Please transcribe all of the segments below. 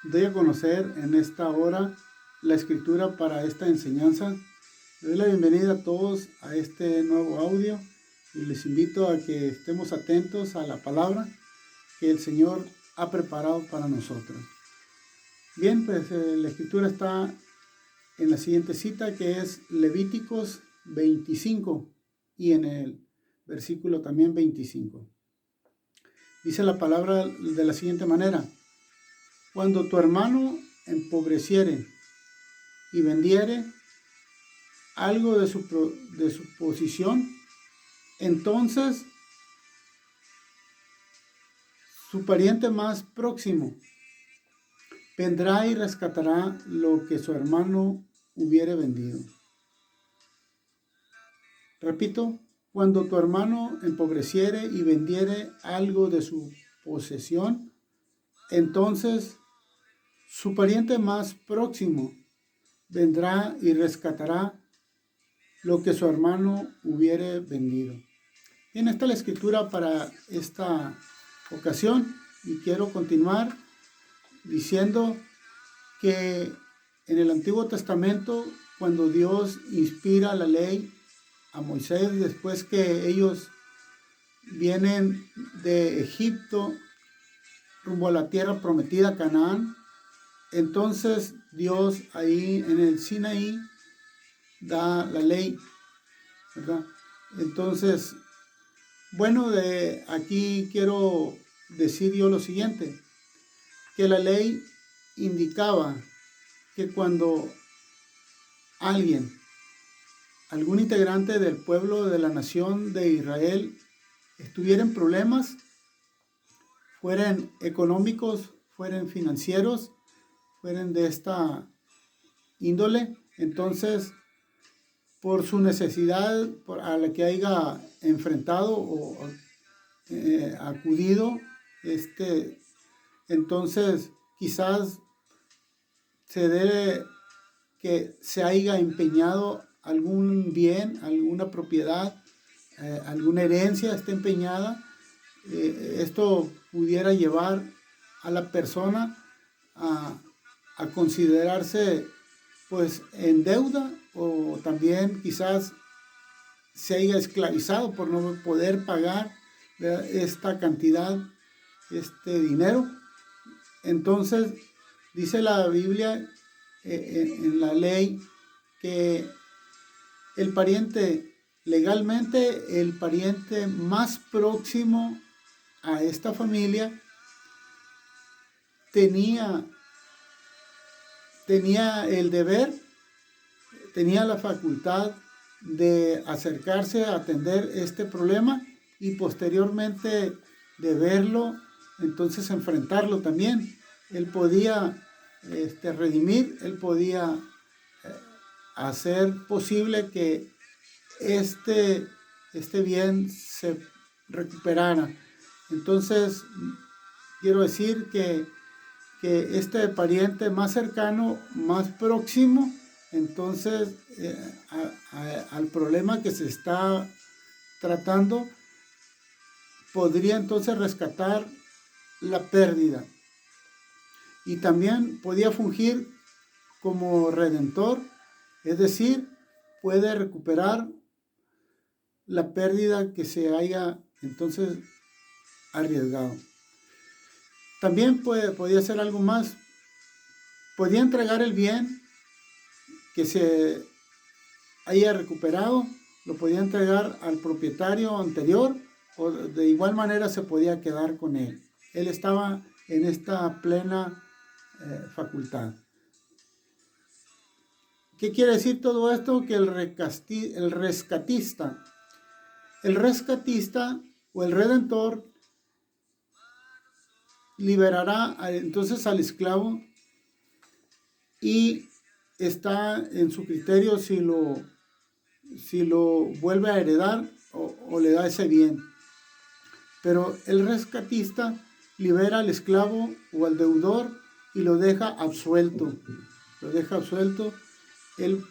Doy a conocer en esta hora la escritura para esta enseñanza. Le doy la bienvenida a todos a este nuevo audio y les invito a que estemos atentos a la palabra que el Señor ha preparado para nosotros. Bien, pues la escritura está en la siguiente cita, que es Levíticos 25 y en el versículo también 25. Dice la palabra de la siguiente manera: cuando tu hermano empobreciere y vendiere algo de su posición, entonces su pariente más próximo vendrá y rescatará lo que su hermano hubiere vendido. Repito, cuando tu hermano empobreciere y vendiere algo de su posesión, entonces su pariente más próximo vendrá y rescatará lo que su hermano hubiere vendido. Bien, está la escritura para esta ocasión y quiero continuar diciendo que en el Antiguo Testamento, cuando Dios inspira la ley a Moisés, después que ellos vienen de Egipto rumbo a la tierra prometida, Canaán, entonces Dios ahí en el Sinaí da la ley, ¿verdad? Entonces, bueno, de aquí quiero decir yo lo siguiente, que la ley indicaba que cuando algún integrante del pueblo de la nación de Israel estuviera en problemas, fueran económicos, fueran financieros, fueran de esta índole, entonces por su necesidad a la que haya enfrentado o acudido, entonces quizás se debe que se haya empeñado algún bien, alguna propiedad, alguna herencia esté empeñada. Esto pudiera llevar a la persona a considerarse pues en deuda, o también quizás se haya esclavizado por no poder pagar esta cantidad, este dinero. Entonces dice la Biblia en la ley que el pariente, legalmente el pariente más próximo a esta familia tenía el deber, tenía la facultad de acercarse a atender este problema y posteriormente de verlo, entonces enfrentarlo también. Él podía redimir, él podía hacer posible que este bien se recuperara. Entonces, quiero decir que este pariente más cercano, más próximo, entonces al problema que se está tratando, podría entonces rescatar la pérdida. Y también podía fungir como redentor, es decir, puede recuperar la pérdida que se haya entonces arriesgado. También podía hacer algo más. Podía entregar el bien que se haya recuperado, lo podía entregar al propietario anterior, o de igual manera se podía quedar con él. Él estaba en esta plena facultad. ¿Qué quiere decir todo esto? Que el rescatista o el redentor liberará entonces al esclavo y está en su criterio si lo vuelve a heredar o le da ese bien. Pero el rescatista libera al esclavo o al deudor y lo deja absuelto. Él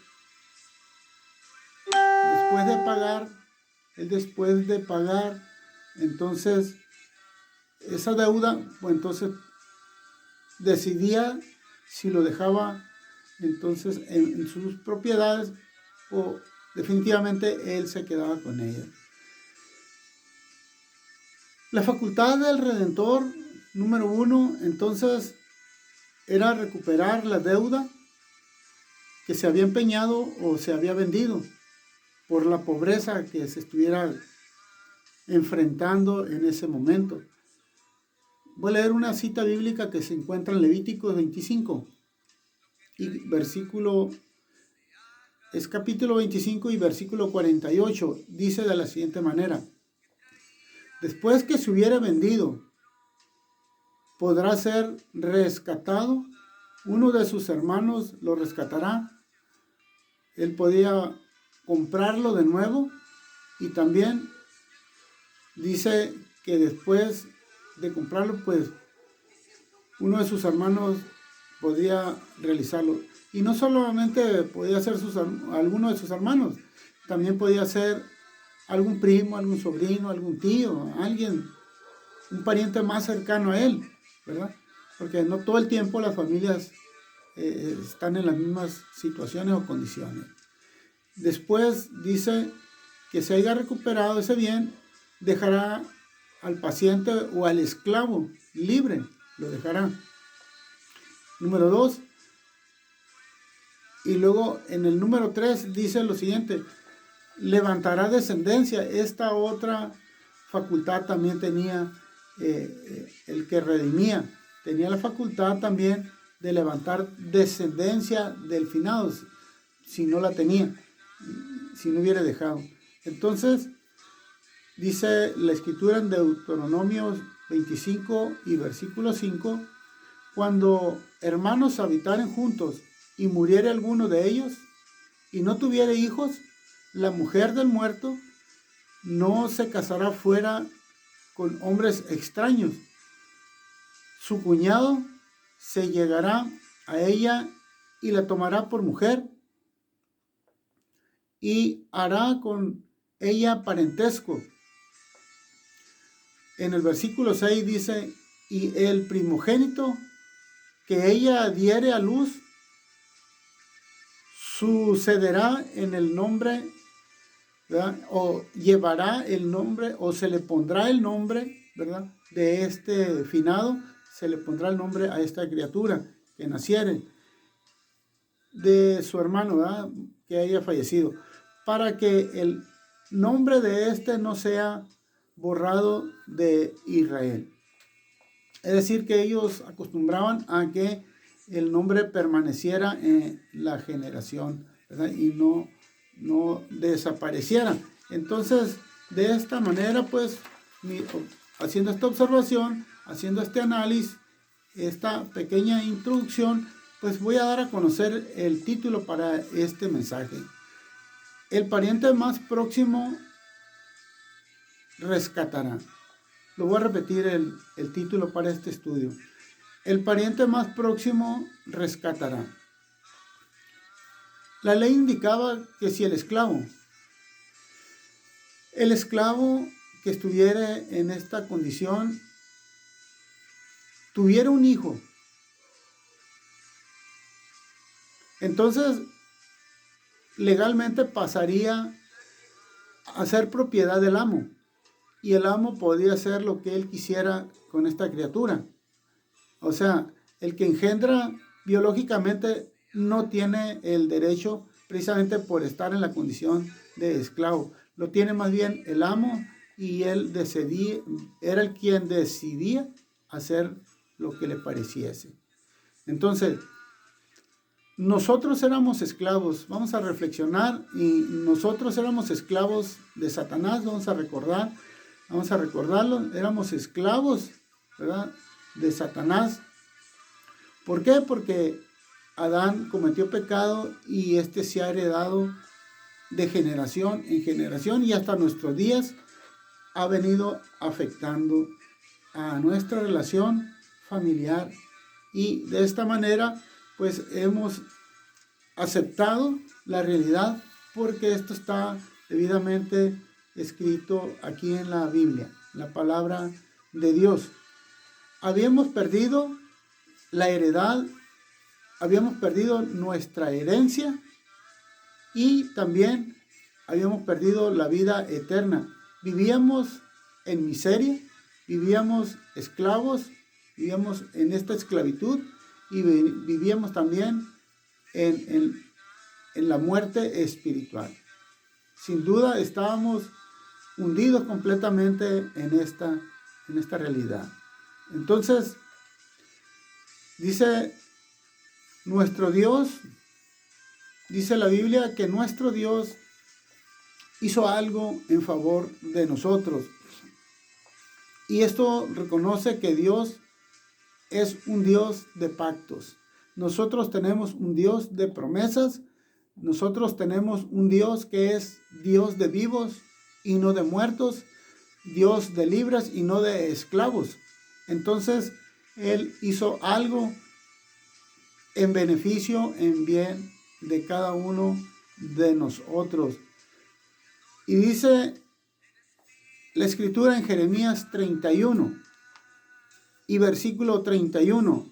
después de pagar, entonces esa deuda, pues entonces decidía si lo dejaba entonces en sus propiedades o definitivamente él se quedaba con ella. La facultad del Redentor, número 1, entonces, era recuperar la deuda que se había empeñado o se había vendido por la pobreza que se estuviera enfrentando en ese momento. Voy a leer una cita bíblica que se encuentra en Levíticos 25 y es capítulo 25 y versículo 48. Dice de la siguiente manera: después que se hubiera vendido, podrá ser rescatado, uno de sus hermanos lo rescatará. Él podía comprarlo de nuevo, y también dice que después de comprarlo, pues uno de sus hermanos podía realizarlo. Y no solamente podía ser alguno de sus hermanos, también podía ser algún primo, algún sobrino, algún tío, alguien, un pariente más cercano a él, ¿verdad? Porque no todo el tiempo las familias están en las mismas situaciones o condiciones. Después dice que se haya recuperado ese bien, dejará al paciente o al esclavo libre, lo dejará. Número 2. Y luego en el número 3 dice lo siguiente: levantará descendencia. Esta otra facultad también tenía el que redimía. Tenía la facultad también de levantar descendencia del finado, si no la tenía, si no hubiera dejado. Entonces, dice la escritura en Deuteronomio 25 y versículo 5, cuando hermanos habitaren juntos y muriere alguno de ellos y no tuviere hijos, la mujer del muerto no se casará fuera con hombres extraños. Su cuñado se llegará a ella y la tomará por mujer y hará con ella parentesco. En el versículo 6 dice: y el primogénito que ella diere a luz sucederá en el nombre, ¿verdad? O llevará el nombre, o se le pondrá el nombre, ¿verdad?, de este finado, se le pondrá el nombre a esta criatura que naciere de su hermano, ¿verdad?, que haya fallecido, para que el nombre de este no sea borrado de Israel. Es decir, que ellos acostumbraban a que el nombre permaneciera en la generación, ¿verdad?, y no desapareciera. Entonces, de esta manera, pues, haciendo esta observación, haciendo este análisis, esta pequeña introducción, pues voy a dar a conocer el título para este mensaje. El pariente más próximo rescatará. Lo voy a repetir el título para este estudio. El pariente más próximo rescatará. La ley indicaba que si el esclavo que estuviera en esta condición tuviera un hijo, entonces legalmente pasaría a ser propiedad del amo, y el amo podía hacer lo que él quisiera con esta criatura. O sea, el que engendra biológicamente no tiene el derecho, precisamente por estar en la condición de esclavo. Lo tiene más bien el amo, y él era el quien decidía hacer lo que le pareciese. Entonces, nosotros éramos esclavos. Vamos a reflexionar, y nosotros éramos esclavos de Satanás. Vamos a recordarlo. Éramos esclavos, ¿verdad?, de Satanás. ¿Por qué? Porque Adán cometió pecado, y este se ha heredado de generación en generación, y hasta nuestros días ha venido afectando a nuestra relación familiar, y de esta manera pues hemos aceptado la realidad, porque esto está debidamente escrito aquí en la Biblia, la palabra de Dios. Habíamos perdido la heredad, habíamos perdido nuestra herencia y también habíamos perdido la vida eterna. Vivíamos en miseria, vivíamos esclavos, vivíamos en esta esclavitud y vivíamos también en la muerte espiritual. Sin duda estábamos hundidos completamente en esta realidad. Entonces, dice nuestro Dios, dice la Biblia que nuestro Dios hizo algo en favor de nosotros. Y esto reconoce que Dios es un Dios de pactos. Nosotros tenemos un Dios de promesas. Nosotros tenemos un Dios que es Dios de vivos y no de muertos. Dios de libres y no de esclavos. Entonces, Él hizo algo en beneficio, en bien de cada uno de nosotros. Y dice la escritura en Jeremías 31 y versículo 31.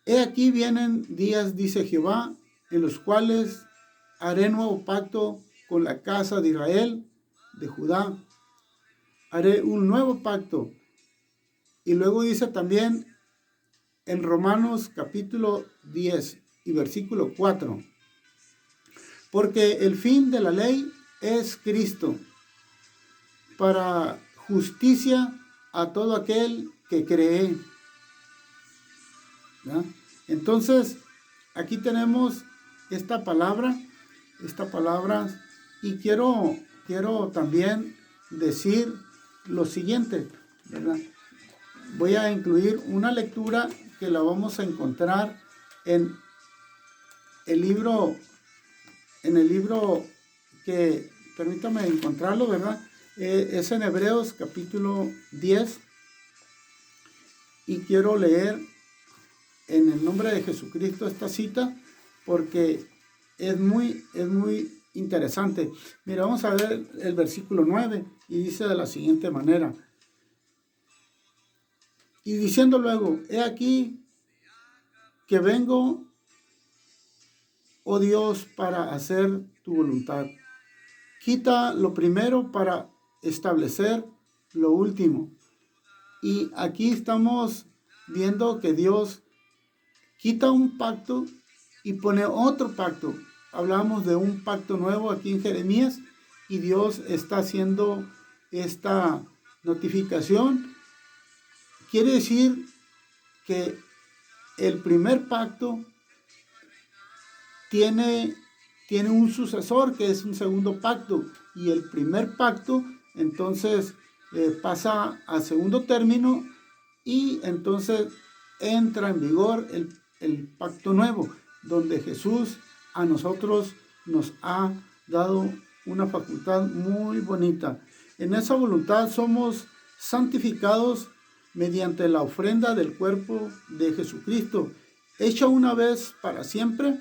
He aquí vienen días, dice Jehová, en los cuales haré nuevo pacto con la casa de Israel, de Judá. Haré un nuevo pacto. Y luego dice también en Romanos capítulo 10 y versículo 4. Porque el fin de la ley es Cristo, para justicia a todo aquel que cree. ¿Ya? Entonces, aquí tenemos esta palabra, y quiero también decir lo siguiente, ¿verdad? Voy a incluir una lectura que la vamos a encontrar en el libro que, permítame encontrarlo, ¿verdad? Es en Hebreos capítulo 10 y quiero leer en el nombre de Jesucristo esta cita porque es muy interesante. Mira, vamos a ver el versículo 9 y dice de la siguiente manera. Y diciendo luego, he aquí que vengo, oh Dios, para hacer tu voluntad. Quita lo primero para establecer lo último. Y aquí estamos viendo que Dios quita un pacto y pone otro pacto. Hablamos de un pacto nuevo aquí en Jeremías y Dios está haciendo esta notificación. Quiere decir que el primer pacto tiene un sucesor que es un segundo pacto y el primer pacto entonces pasa a segundo término y entonces entra en vigor el pacto nuevo donde Jesús a nosotros nos ha dado una facultad muy bonita. En esa voluntad somos santificados mediante la ofrenda del cuerpo de Jesucristo, hecha una vez para siempre.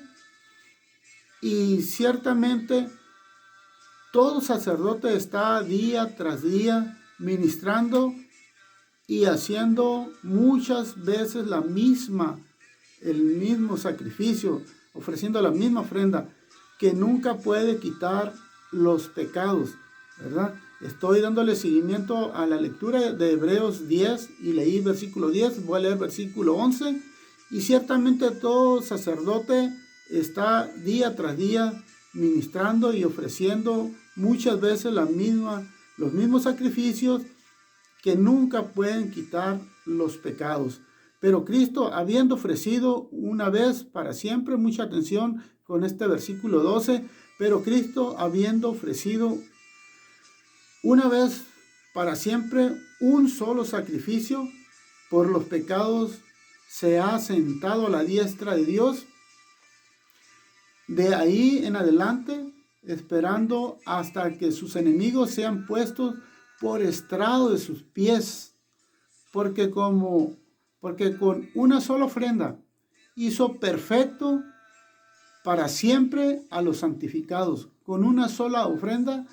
Y ciertamente todo sacerdote está día tras día ministrando y haciendo muchas veces el mismo sacrificio, ofreciendo la misma ofrenda que nunca puede quitar los pecados, ¿verdad? Estoy dándole seguimiento a la lectura de Hebreos 10 y leí versículo 10, voy a leer versículo 11 y ciertamente todo sacerdote está día tras día ministrando y ofreciendo muchas veces los mismos sacrificios que nunca pueden quitar los pecados. Pero Cristo, habiendo ofrecido una vez para siempre, mucha atención con este versículo 12, pero Cristo, habiendo ofrecido una vez para siempre un solo sacrificio por los pecados, se ha sentado a la diestra de Dios. De ahí en adelante, esperando hasta que sus enemigos sean puestos por estrado de sus pies, porque con una sola ofrenda hizo perfecto para siempre a los santificados. Con una sola ofrenda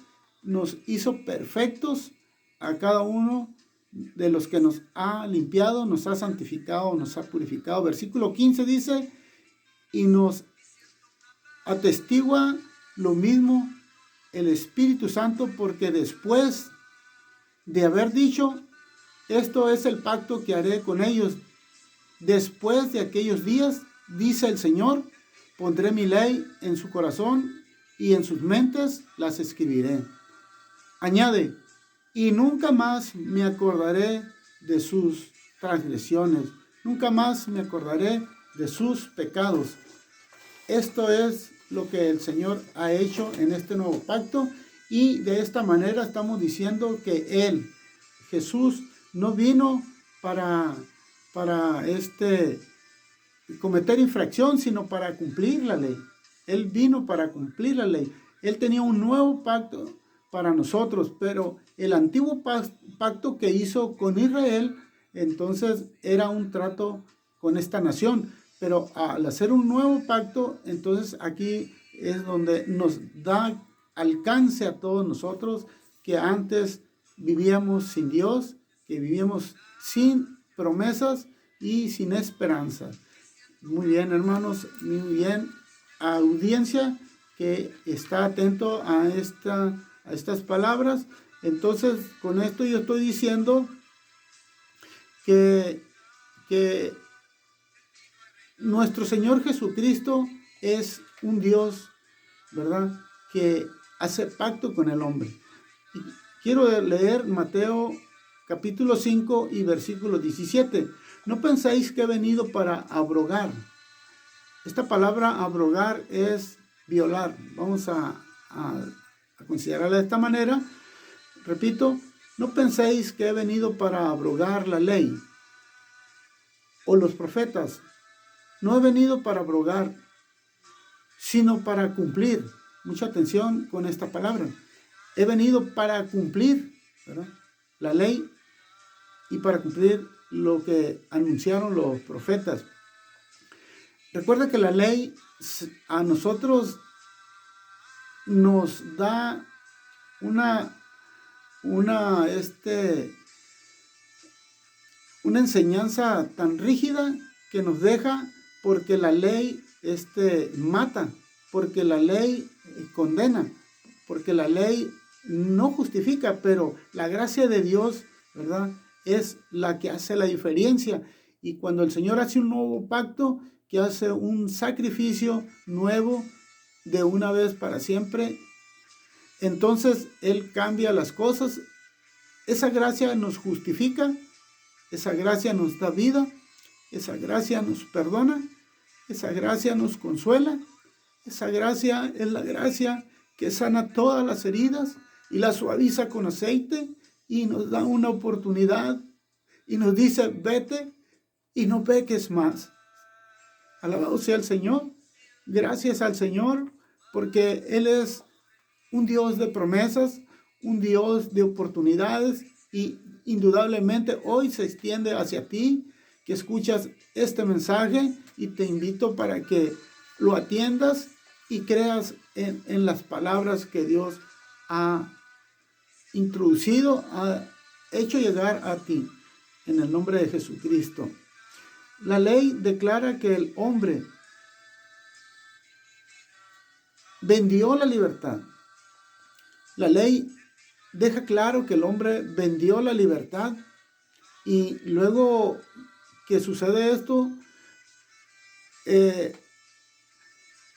nos hizo perfectos a cada uno de los que nos ha limpiado, nos ha santificado, nos ha purificado. Versículo 15 dice, y nos atestigua lo mismo el Espíritu Santo, porque después de haber dicho, esto es el pacto que haré con ellos. Después de aquellos días, dice el Señor, pondré mi ley en su corazón y en sus mentes las escribiré. Añade, y nunca más me acordaré de sus transgresiones, nunca más me acordaré de sus pecados. Esto es lo que el Señor ha hecho en este nuevo pacto, y de esta manera estamos diciendo que Él, Jesús, no vino para cometer infracción, sino para cumplir la ley. Él vino para cumplir la ley. Él tenía un nuevo pacto para nosotros, pero el antiguo pacto que hizo con Israel, entonces era un trato con esta nación. Pero al hacer un nuevo pacto, entonces aquí es donde nos da alcance a todos nosotros que antes vivíamos sin Dios, que vivíamos sin promesas y sin esperanza. Muy bien, hermanos, muy bien, audiencia que está atento a estas palabras. Entonces, con esto yo estoy diciendo que nuestro Señor Jesucristo es un Dios, ¿verdad?, que hace pacto con el hombre. Y quiero leer Mateo capítulo 5 y versículo 17. No penséis que he venido para abrogar. Esta palabra abrogar es violar. Vamos a considerarla de esta manera. Repito, no penséis que he venido para abrogar la ley o los profetas. No he venido para abrogar, sino para cumplir. Mucha atención con esta palabra. He venido para cumplir, ¿verdad?, la ley y para cumplir lo que anunciaron los profetas. Recuerda que la ley a nosotros nos da una enseñanza tan rígida que nos deja, porque la ley mata, porque la ley condena, porque la ley no justifica, pero la gracia de Dios, ¿verdad?, es la que hace la diferencia. Y cuando el Señor hace un nuevo pacto, que hace un sacrificio nuevo de una vez para siempre, entonces Él cambia las cosas. Esa gracia nos justifica, esa gracia nos da vida, esa gracia nos perdona, esa gracia nos consuela, esa gracia es la gracia que sana todas las heridas y las suaviza con aceite, y nos da una oportunidad y nos dice, vete y no peques más. Alabado sea el Señor. Gracias al Señor, porque Él es un Dios de promesas, un Dios de oportunidades, y indudablemente hoy se extiende hacia ti que escuchas este mensaje, y te invito para que lo atiendas y creas en las palabras que Dios ha introducido, ha hecho llegar a ti, en el nombre de Jesucristo. La ley declara que el hombre vendió la libertad. La ley deja claro que el hombre vendió la libertad, y luego que sucede esto,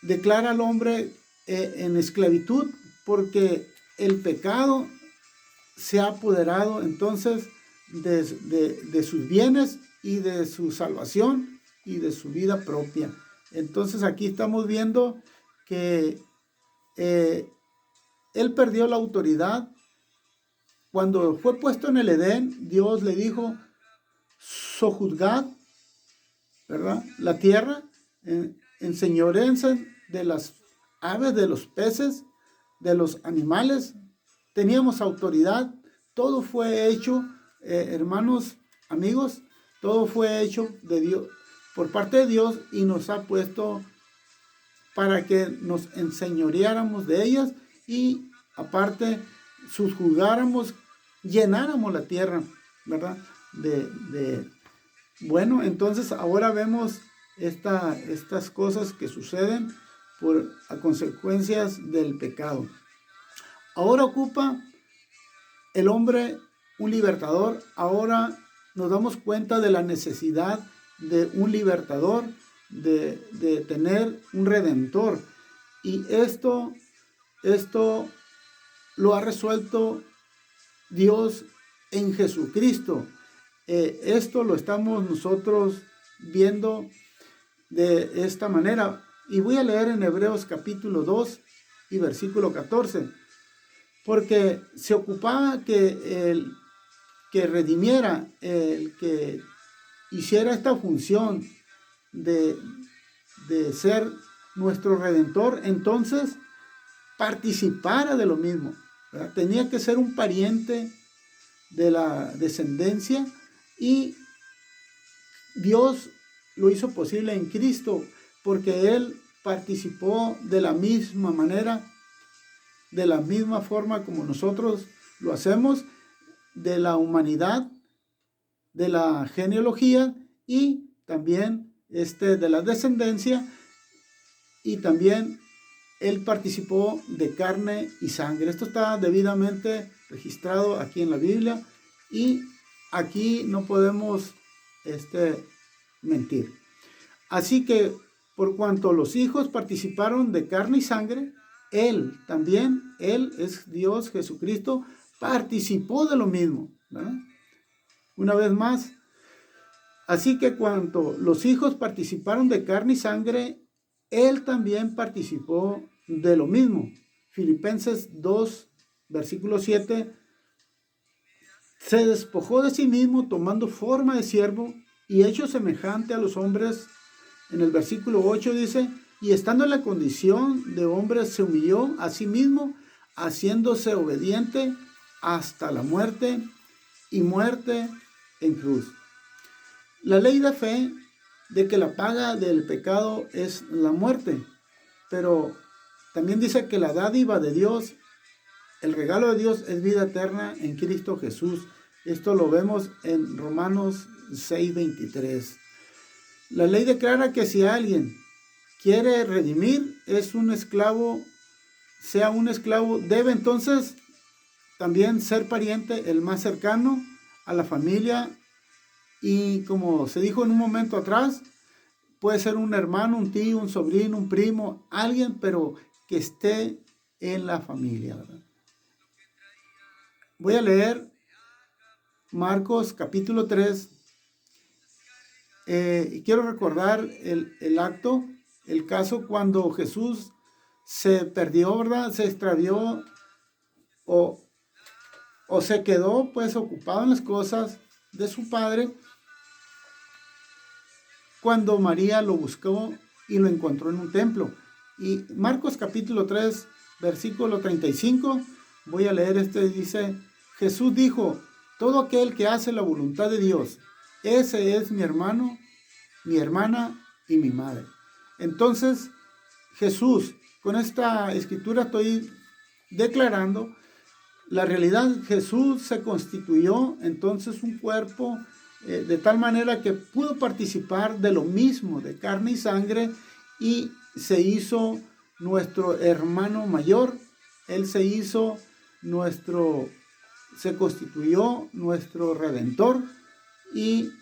declara al hombre en esclavitud, porque el pecado se ha apoderado entonces de sus bienes y de su salvación y de su vida propia. Entonces aquí estamos viendo que él perdió la autoridad. Cuando fue puesto en el Edén, Dios le dijo, sojuzgad, ¿verdad?, la tierra, enseñoréense de las aves, de los peces, de los animales. Teníamos autoridad. Todo fue hecho, hermanos, amigos, todo fue hecho de Dios, por parte de Dios, y nos ha puesto para que nos enseñoreáramos de ellas, y aparte sujuzgáramos, llenáramos la tierra. ¿verdad? Bueno, entonces ahora vemos estas cosas que suceden a consecuencias del pecado. Ahora ocupa el hombre un libertador. Ahora nos damos cuenta de la necesidad de un libertador, de tener un redentor. Y esto lo ha resuelto Dios en Jesucristo. Esto lo estamos nosotros viendo de esta manera. Y voy a leer en Hebreos capítulo 2 y versículo 14. Porque se ocupaba que redimiera, el que hiciera esta función de ser nuestro redentor, entonces participara de lo mismo, ¿verdad? Tenía que ser un pariente de la descendencia, y Dios lo hizo posible en Cristo, porque Él participó de la misma manera, de la misma forma como nosotros lo hacemos, de la humanidad, de la genealogía y también de la descendencia, y también Él participó de carne y sangre. Esto está debidamente registrado aquí en la Biblia, y aquí no podemos mentir. Así que por cuanto los hijos participaron de carne y sangre, Él también, Él es Dios, Jesucristo, participó de lo mismo, ¿verdad? Una vez más, así que cuando los hijos participaron de carne y sangre, Él también participó de lo mismo. Filipenses 2, versículo 7, se despojó de sí mismo tomando forma de siervo y hecho semejante a los hombres. En el versículo 8 dice, y estando en la condición de hombre se humilló a sí mismo, haciéndose obediente hasta la muerte, y muerte en cruz. La ley de fe de que la paga del pecado es la muerte, pero también dice que la dádiva de Dios, el regalo de Dios, es vida eterna en Cristo Jesús. Esto lo vemos en Romanos 6:23. La ley declara que si alguien quiere redimir, es un esclavo, sea un esclavo, debe entonces también ser pariente, el más cercano a la familia, y como se dijo en un momento atrás, puede ser un hermano, un tío, un sobrino, un primo, alguien, pero que esté en la familia, ¿verdad? Voy a leer Marcos capítulo 3. Y quiero recordar el acto, el caso cuando Jesús se perdió, ¿verdad? Se extravió o se quedó pues ocupado en las cosas de su padre, cuando María lo buscó y lo encontró en un templo. Y Marcos capítulo 3, versículo 35, voy a leer dice, Jesús dijo, todo aquel que hace la voluntad de Dios, ese es mi hermano, mi hermana y mi madre. Entonces, Jesús, con esta escritura estoy declarando la realidad. Jesús se constituyó entonces un cuerpo de tal manera que pudo participar de lo mismo, de carne y sangre, y se hizo nuestro hermano mayor. Él se constituyó nuestro redentor, y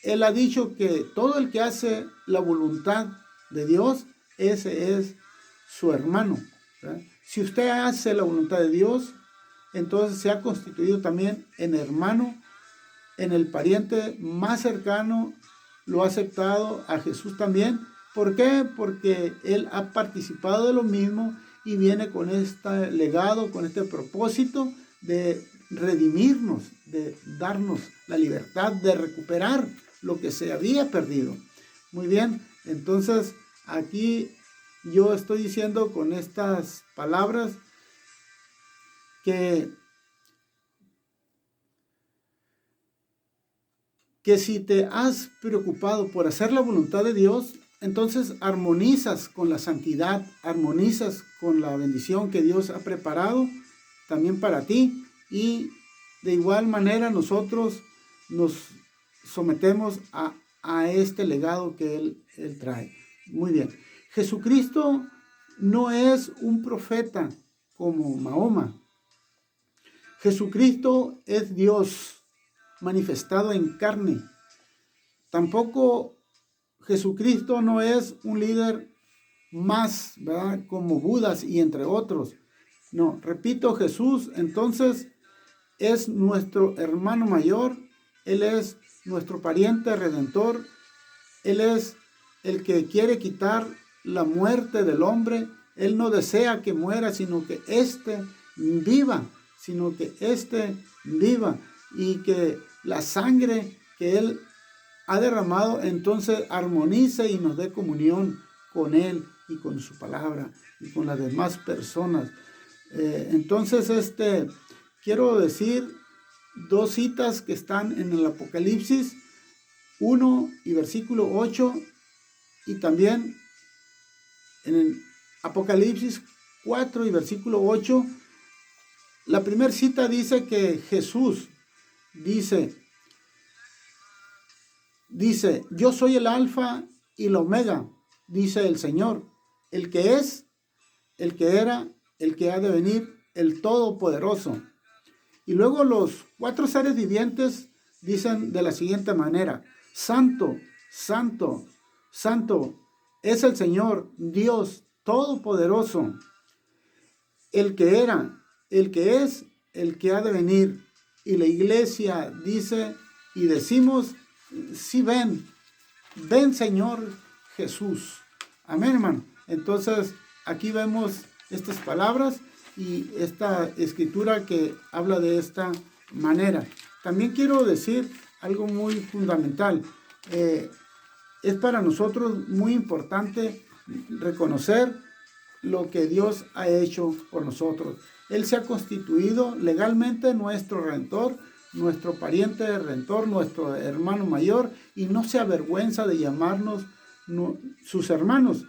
Él ha dicho que todo el que hace la voluntad de Dios, ese es su hermano, ¿verdad? Si usted hace la voluntad de Dios, entonces se ha constituido también en hermano, en el pariente más cercano, lo ha aceptado a Jesús también. ¿Por qué? Porque Él ha participado de lo mismo y viene con este legado, con este propósito de redimirnos, de darnos la libertad de recuperar lo que se había perdido. Muy bien, entonces aquí yo estoy diciendo con estas palabras que si te has preocupado por hacer la voluntad de Dios, entonces armonizas con la santidad, armonizas con la bendición que Dios ha preparado también para ti, y de igual manera nosotros nos sometemos a este legado que Él trae. Muy bien. Jesucristo no es un profeta como Mahoma. Jesucristo es Dios manifestado en carne. Tampoco Jesucristo no es un líder más, ¿verdad?, como Budas y entre otros. No, repito, Jesús entonces es nuestro hermano mayor. Él es nuestro pariente redentor. Él es el que quiere quitar la muerte del hombre. Él no desea que muera, sino que éste viva, y que la sangre que Él ha derramado entonces armonice y nos dé comunión con Él y con su palabra y con las demás personas. Entonces, quiero decir dos citas que están en el Apocalipsis 1 y versículo 8, y también en el Apocalipsis 4 y versículo 8. La primera cita dice que Jesús dice, yo soy el alfa y el omega, dice el Señor, el que es, el que era, el que ha de venir, el Todopoderoso. Y luego los cuatro seres vivientes dicen de la siguiente manera: Santo, Santo, Santo es el Señor, Dios Todopoderoso, el que era, el que es, el que ha de venir. Y la iglesia dice y decimos: sí, ven Señor Jesús. Amén, hermano. Entonces aquí vemos estas palabras y esta escritura que habla de esta manera. También quiero decir algo muy fundamental. Es para nosotros muy importante reconocer lo que Dios ha hecho por nosotros. Él se ha constituido legalmente nuestro Redentor, nuestro pariente redentor, nuestro hermano mayor, y no se avergüenza de llamarnos sus hermanos.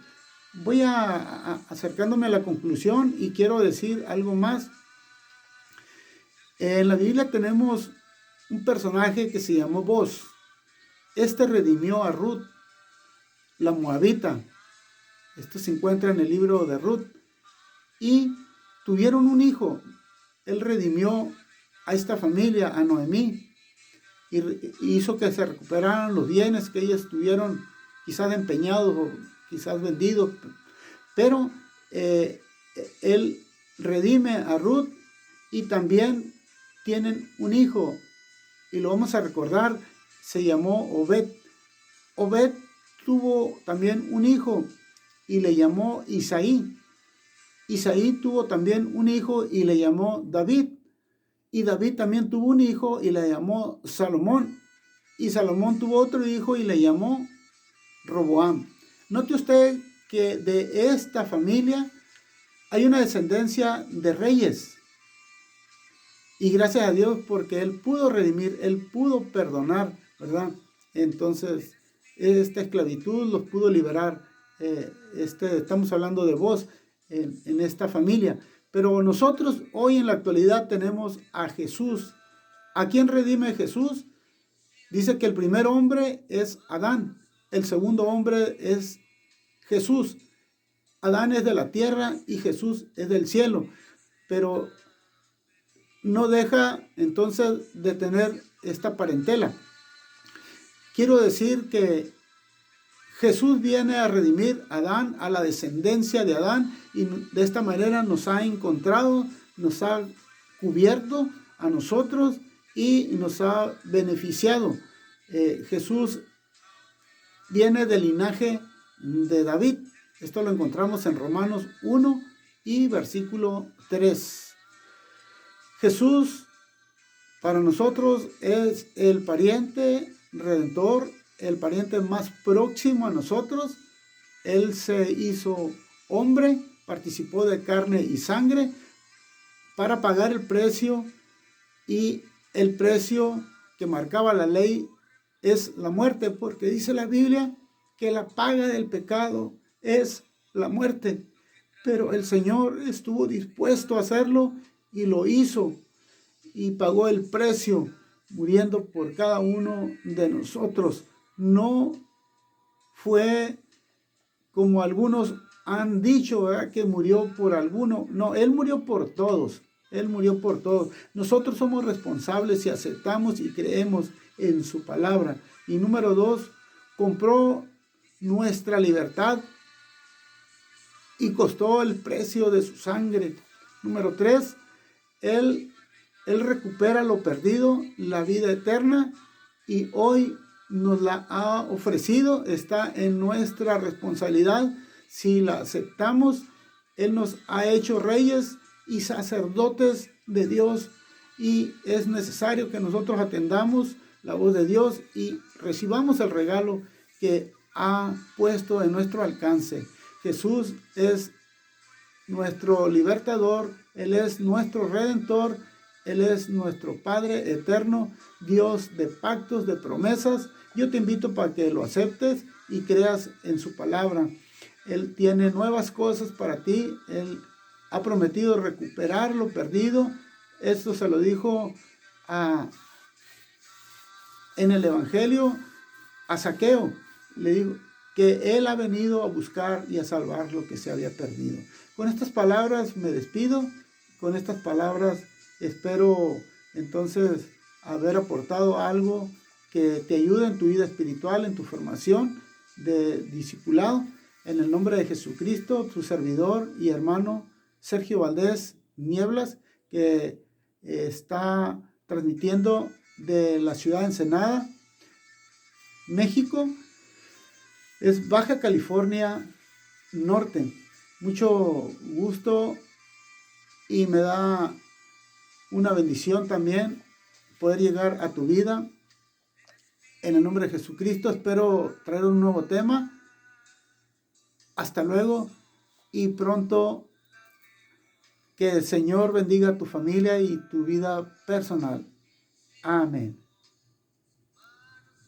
Voy acercándome a la conclusión y quiero decir algo más. En la Biblia tenemos un personaje que se llamó Boz. Este redimió a Ruth, la moabita. Esto se encuentra en el libro de Ruth. Y tuvieron un hijo. Él redimió a esta familia, a Noemí, y hizo que se recuperaran los bienes que ellos tuvieron, quizás empeñados o quizás vendidos. Pero él redime a Ruth y también tienen un hijo, y lo vamos a recordar, se llamó Obed. Obed tuvo también un hijo y le llamó Isaí. Isaí tuvo también un hijo y le llamó David. Y David también tuvo un hijo y le llamó Salomón. Y Salomón tuvo otro hijo y le llamó Roboam. Note usted que de esta familia hay una descendencia de reyes. Y gracias a Dios, porque Él pudo redimir, Él pudo perdonar, ¿verdad? Entonces, esta esclavitud los pudo liberar. Estamos hablando de vos en esta familia. Pero nosotros hoy en la actualidad tenemos a Jesús. ¿A quién redime Jesús? Dice que el primer hombre es Adán. El segundo hombre es Jesús. Adán es de la tierra y Jesús es del cielo. Pero no deja entonces de tener esta parentela. Quiero decir que Jesús viene a redimir a Adán, a la descendencia de Adán, y de esta manera nos ha encontrado, nos ha cubierto a nosotros y nos ha beneficiado. Jesús viene del linaje de David. Esto lo encontramos en Romanos 1 y versículo 3. Jesús para nosotros es el pariente redentor, el pariente más próximo a nosotros. Él se hizo hombre, participó de carne y sangre para pagar el precio, y el precio que marcaba la ley es la muerte, porque dice la Biblia que la paga del pecado es la muerte. Pero el Señor estuvo dispuesto a hacerlo y lo hizo. y pagó el precio muriendo por cada uno de nosotros. No fue como algunos han dicho, ¿verdad?, que murió por alguno. No, Él murió por todos. Él murió por todos. Nosotros somos responsables si aceptamos y creemos en su palabra. Y número 2, compró nuestra libertad y costó el precio de su sangre. Número 3, Él recupera lo perdido, la vida eterna, y hoy nos la ha ofrecido. Está en nuestra responsabilidad. Si la aceptamos, Él nos ha hecho reyes y sacerdotes de Dios, y es necesario que nosotros atendamos la voz de Dios y recibamos el regalo que ha puesto en nuestro alcance. Jesús es nuestro libertador, Él es nuestro redentor, Él es nuestro Padre eterno, Dios de pactos, de promesas. Yo te invito para que lo aceptes y creas en su palabra. Él tiene nuevas cosas para ti. Él ha prometido recuperar lo perdido. Esto se lo dijo en el Evangelio a Zaqueo. Le digo que Él ha venido a buscar y a salvar lo que se había perdido. Con estas palabras me despido. Con estas palabras espero entonces haber aportado algo que te ayude en tu vida espiritual, en tu formación de discipulado. En el nombre de Jesucristo, tu servidor y hermano Sergio Valdés Nieblas, que está transmitiendo de la ciudad de Ensenada, México. Es Baja California Norte. Mucho gusto y me da una bendición también poder llegar a tu vida. En el nombre de Jesucristo espero traer un nuevo tema. Hasta luego y pronto que el Señor bendiga a tu familia y tu vida personal. Amén.